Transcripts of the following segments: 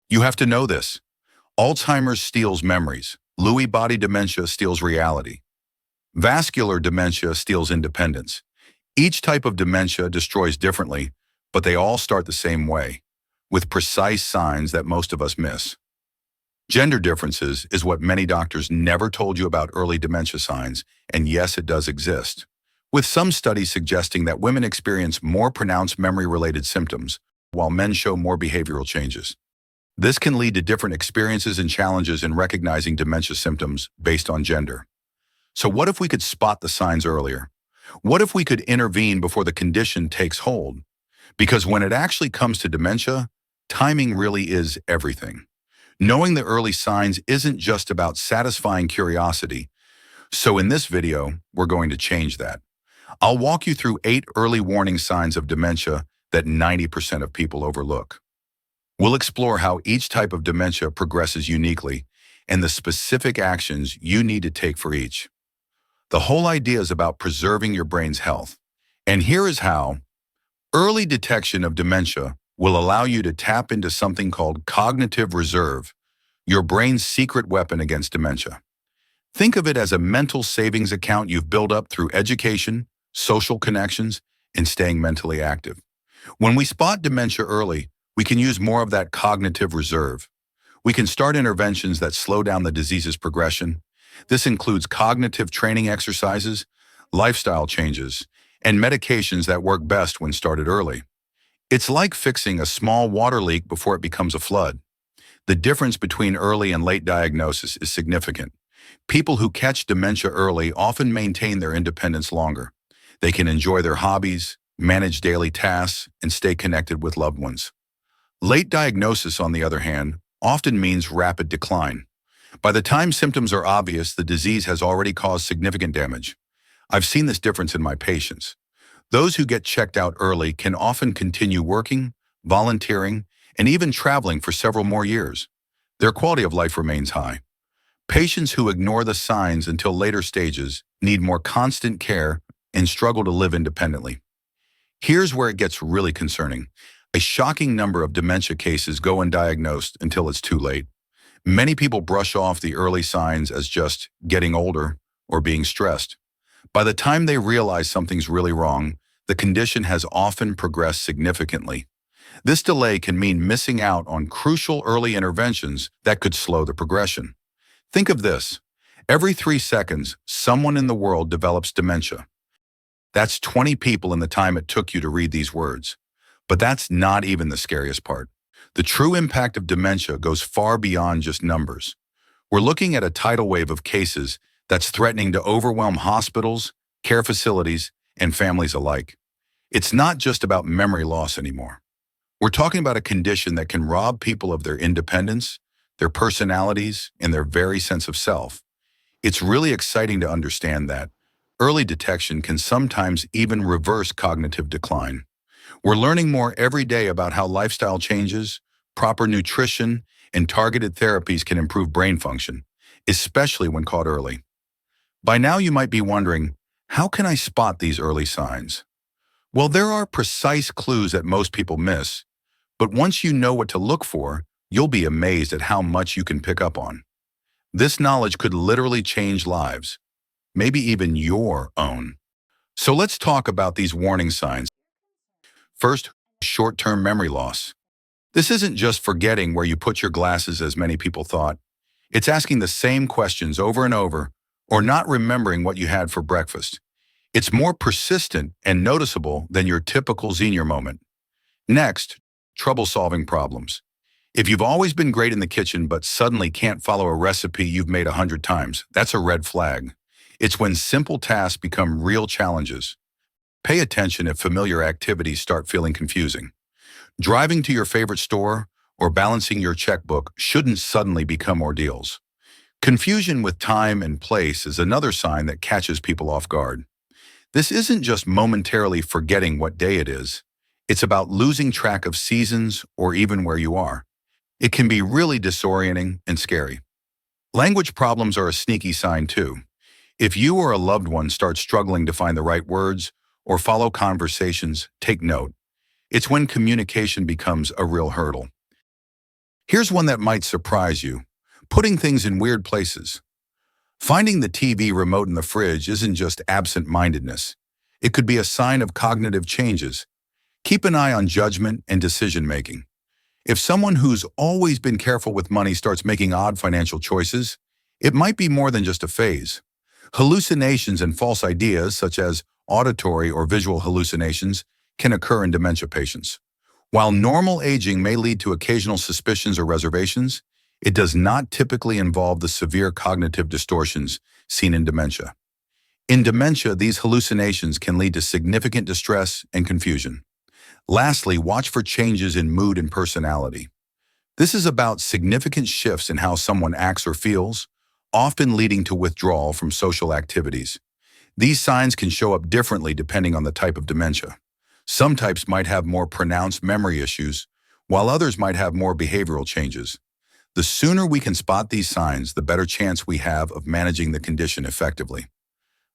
You have to know this. Alzheimer's steals memories. Lewy body dementia steals reality. Vascular dementia steals independence. Each type of dementia destroys differently, but they all start the same way, with precise signs that most of us miss. Gender differences is what many doctors never told you about early dementia signs, and yes, it does exist, with some studies suggesting that women experience more pronounced memory-related symptoms, while men show more behavioral changes. This can lead to different experiences and challenges in recognizing dementia symptoms based on gender. So what if we could spot the signs earlier? What if we could intervene before the condition takes hold? Because when it actually comes to dementia, timing really is everything. Knowing the early signs isn't just about satisfying curiosity. So in this video, we're going to change that. I'll walk you through 8 early warning signs of dementia that 90% of people overlook. We'll explore how each type of dementia progresses uniquely and the specific actions you need to take for each. The whole idea is about preserving your brain's health. And here is how. Early detection of dementia will allow you to tap into something called cognitive reserve, your brain's secret weapon against dementia. Think of it as a mental savings account you've built up through education, social connections, and staying mentally active. When we spot dementia early, we can use more of that cognitive reserve. We can start interventions that slow down the disease's progression. This includes cognitive training exercises, lifestyle changes, and medications that work best when started early. It's like fixing a small water leak before it becomes a flood. The difference between early and late diagnosis is significant. People who catch dementia early often maintain their independence longer. They can enjoy their hobbies, manage daily tasks, and stay connected with loved ones. Late diagnosis, on the other hand, often means rapid decline. By the time symptoms are obvious, the disease has already caused significant damage. I've seen this difference in my patients. Those who get checked out early can often continue working, volunteering, and even traveling for several more years. Their quality of life remains high. Patients who ignore the signs until later stages need more constant care and struggle to live independently. Here's where it gets really concerning. A shocking number of dementia cases go undiagnosed until it's too late. Many people brush off the early signs as just getting older or being stressed. By the time they realize something's really wrong, the condition has often progressed significantly. This delay can mean missing out on crucial early interventions that could slow the progression. Think of this. Every 3 seconds, someone in the world develops dementia. That's 20 people in the time it took you to read these words. But that's not even the scariest part. The true impact of dementia goes far beyond just numbers. We're looking at a tidal wave of cases that's threatening to overwhelm hospitals, care facilities, and families alike. It's not just about memory loss anymore. We're talking about a condition that can rob people of their independence, their personalities, and their very sense of self. It's really exciting to understand that early detection can sometimes even reverse cognitive decline. We're learning more every day about how lifestyle changes, proper nutrition, and targeted therapies can improve brain function, especially when caught early. By now you might be wondering, how can I spot these early signs? Well, there are precise clues that most people miss, but once you know what to look for, you'll be amazed at how much you can pick up on. This knowledge could literally change lives, maybe even your own. So let's talk about these warning signs. First, short-term memory loss. This isn't just forgetting where you put your glasses as many people thought. It's asking the same questions over and over, or not remembering what you had for breakfast. It's more persistent and noticeable than your typical senior moment. Next, trouble-solving problems. If you've always been great in the kitchen but suddenly can't follow a recipe you've made 100 times, that's a red flag. It's when simple tasks become real challenges. Pay attention if familiar activities start feeling confusing. Driving to your favorite store or balancing your checkbook shouldn't suddenly become ordeals. Confusion with time and place is another sign that catches people off guard. This isn't just momentarily forgetting what day it is. It's about losing track of seasons or even where you are. It can be really disorienting and scary. Language problems are a sneaky sign too. If you or a loved one start struggling to find the right words or follow conversations, take note. It's when communication becomes a real hurdle. Here's one that might surprise you. Putting things in weird places. Finding the TV remote in the fridge isn't just absent-mindedness. It could be a sign of cognitive changes. Keep an eye on judgment and decision-making. If someone who's always been careful with money starts making odd financial choices, it might be more than just a phase. Hallucinations and false ideas, such as auditory or visual hallucinations, can occur in dementia patients. While normal aging may lead to occasional suspicions or reservations, it does not typically involve the severe cognitive distortions seen in dementia. In dementia, these hallucinations can lead to significant distress and confusion. Lastly, watch for changes in mood and personality. This is about significant shifts in how someone acts or feels, often leading to withdrawal from social activities. These signs can show up differently depending on the type of dementia. Some types might have more pronounced memory issues, while others might have more behavioral changes. The sooner we can spot these signs, the better chance we have of managing the condition effectively.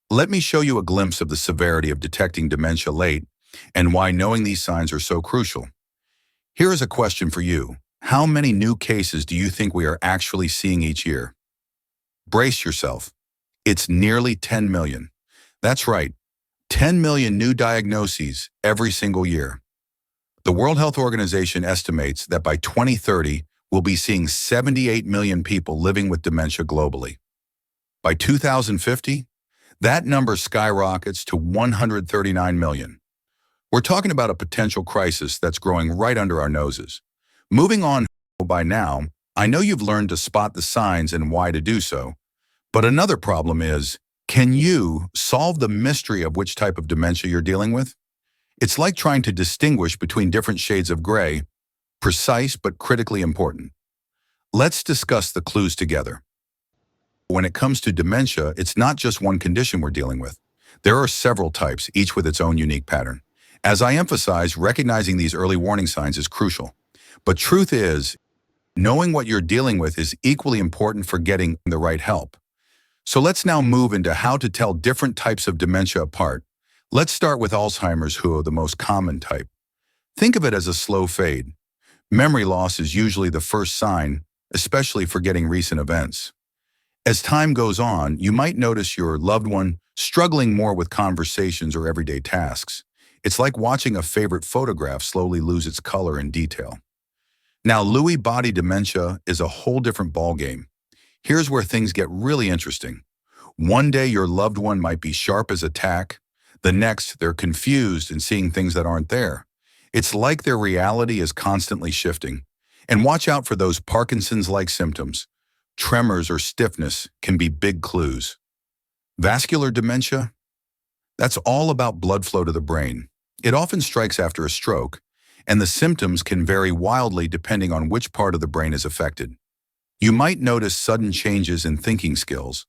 Let me show you a glimpse of the severity of detecting dementia late and why knowing these signs are so crucial. Here is a question for you. How many new cases do you think we are actually seeing each year? Brace yourself. It's nearly 10 million. That's right, 10 million new diagnoses every single year. The World Health Organization estimates that by 2030, we'll be seeing 78 million people living with dementia globally. By 2050, that number skyrockets to 139 million. We're talking about a potential crisis that's growing right under our noses. Moving on, by now, I know you've learned to spot the signs and why to do so. But another problem is, can you solve the mystery of which type of dementia you're dealing with? It's like trying to distinguish between different shades of gray, precise but critically important. Let's discuss the clues together. When it comes to dementia, it's not just one condition we're dealing with. There are several types, each with its own unique pattern. As I emphasize, recognizing these early warning signs is crucial. But truth is, knowing what you're dealing with is equally important for getting the right help. So let's now move into how to tell different types of dementia apart. Let's start with Alzheimer's, who are the most common type. Think of it as a slow fade. Memory loss is usually the first sign, especially forgetting recent events. As time goes on, you might notice your loved one struggling more with conversations or everyday tasks. It's like watching a favorite photograph slowly lose its color and detail. Now, Lewy body dementia is a whole different ballgame. Here's where things get really interesting. One day your loved one might be sharp as a tack. The next, they're confused and seeing things that aren't there. It's like their reality is constantly shifting. And watch out for those Parkinson's-like symptoms. Tremors or stiffness can be big clues. Vascular dementia? That's all about blood flow to the brain. It often strikes after a stroke, and the symptoms can vary wildly depending on which part of the brain is affected. You might notice sudden changes in thinking skills,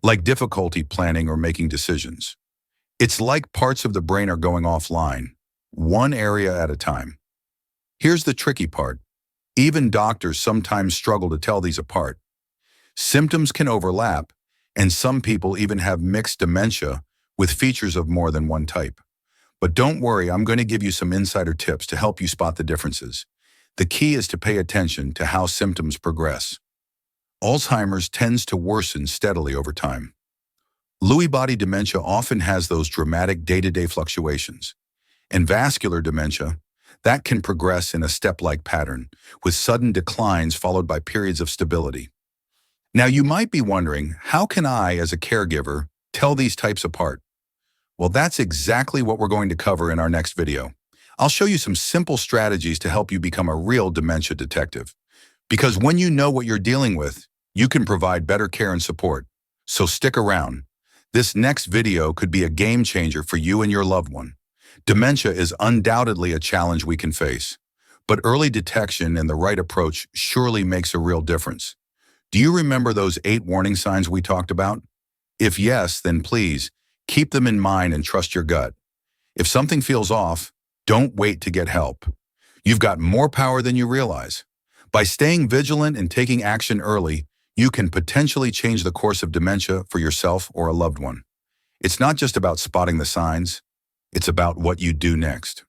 like difficulty planning or making decisions. It's like parts of the brain are going offline, one area at a time. Here's the tricky part. Even doctors sometimes struggle to tell these apart. Symptoms can overlap, and some people even have mixed dementia with features of more than one type. But don't worry, I'm going to give you some insider tips to help you spot the differences. The key is to pay attention to how symptoms progress. Alzheimer's tends to worsen steadily over time. Lewy body dementia often has those dramatic day-to-day fluctuations. And vascular dementia, that can progress in a step-like pattern, with sudden declines followed by periods of stability. Now, you might be wondering, how can I, as a caregiver, tell these types apart? Well, that's exactly what we're going to cover in our next video. I'll show you some simple strategies to help you become a real dementia detective. Because when you know what you're dealing with, you can provide better care and support. So stick around. This next video could be a game changer for you and your loved one. Dementia is undoubtedly a challenge we can face, but early detection and the right approach surely makes a real difference. Do you remember those 8 warning signs we talked about? If yes, then please, keep them in mind and trust your gut. If something feels off, don't wait to get help. You've got more power than you realize. By staying vigilant and taking action early, you can potentially change the course of dementia for yourself or a loved one. It's not just about spotting the signs, it's about what you do next.